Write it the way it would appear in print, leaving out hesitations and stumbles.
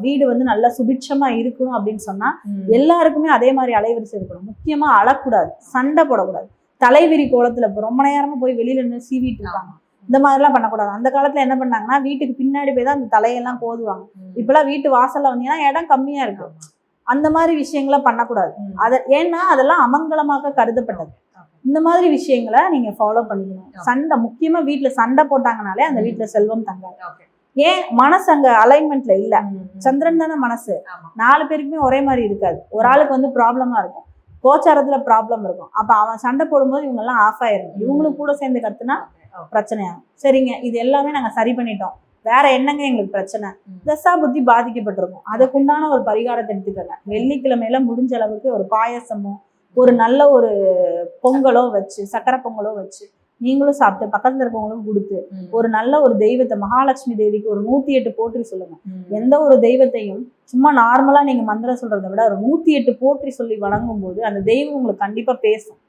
வீடு வந்து நல்லா சுபிட்சமா இருக்கணும் அப்படின்னு சொன்னா எல்லாருக்குமே அதே மாதிரி அலைவரிசை இருக்கணும். முக்கியமா அழக்கூடாது, சண்டை போடக்கூடாது. தலைவிரி கோலத்துல ரொம்ப நேரமா போய் வெளியில நின்று சீவிட்டு இருக்காங்க, இந்த மாதிரிலாம் பண்ணக்கூடாது. அந்த காலத்துல என்ன பண்ணாங்கன்னா வீட்டுக்கு பின்னாடி போய் தான் அந்த தலையெல்லாம் கோதுவாங்க. இப்பெல்லாம் வீட்டு வாசல்ல வந்தீங்கன்னா இடம் கம்மியா இருக்கு, அந்த மாதிரி விஷயங்களை பண்ணக்கூடாது. ஏன்னா அதெல்லாம் அமங்கலமாக கருதப்பட்டது. இந்த மாதிரி விஷயங்களை நீங்க ஃபாலோ பண்ணிக்கணும். சண்டை முக்கியமா வீட்டுல சண்டை போட்டாங்கனாலே அந்த வீட்டுல செல்வம் தங்காது. ஏன் மனசு அங்க அலைன்மெண்ட்ல இல்ல. சந்திரன் தானே மனசு. 4 பேருக்குமே ஒரே மாதிரி இருக்காது. ஒரு ஆளுக்கு வந்து ப்ராப்ளமா இருக்கும், கோச்சாரத்துல ப்ராப்ளம் இருக்கும். அப்ப அவன் சண்டை போடும்போது இவங்க எல்லாம் ஆஃப் ஆயிரும். இவங்களும் கூட சேர்ந்து கத்துனா பிரச்சனையாகும். சரிங்க, இது எல்லாமே நாங்க சரி பண்ணிட்டோம், வேற என்னங்க எங்களுக்கு பிரச்சனை? தசா புத்தி பாதிக்கப்பட்டிருக்கும், அதுக்குண்டான ஒரு பரிகாரத்தை எடுத்துக்கங்க. வெள்ளிக்கிழமையில முடிஞ்ச அளவுக்கு ஒரு பாயசமோ ஒரு நல்ல ஒரு பொங்கலோ வச்சு, சக்கரை பொங்கலோ வச்சு நீங்களும் சாப்பிட்டு பக்கத்துல இருக்கவங்களுக்கும் கொடுத்து, ஒரு நல்ல ஒரு தெய்வத்தை, மகாலட்சுமி தேவிக்கு ஒரு 108 போற்றி சொல்லுங்க. எந்த ஒரு தெய்வத்தையும் சும்மா நார்மலா நீங்க மந்திரம் சொல்றதை விட ஒரு 108 போற்றி சொல்லி வணங்கும் போது அந்த தெய்வம் உங்களுக்கு கண்டிப்பா பேசும்.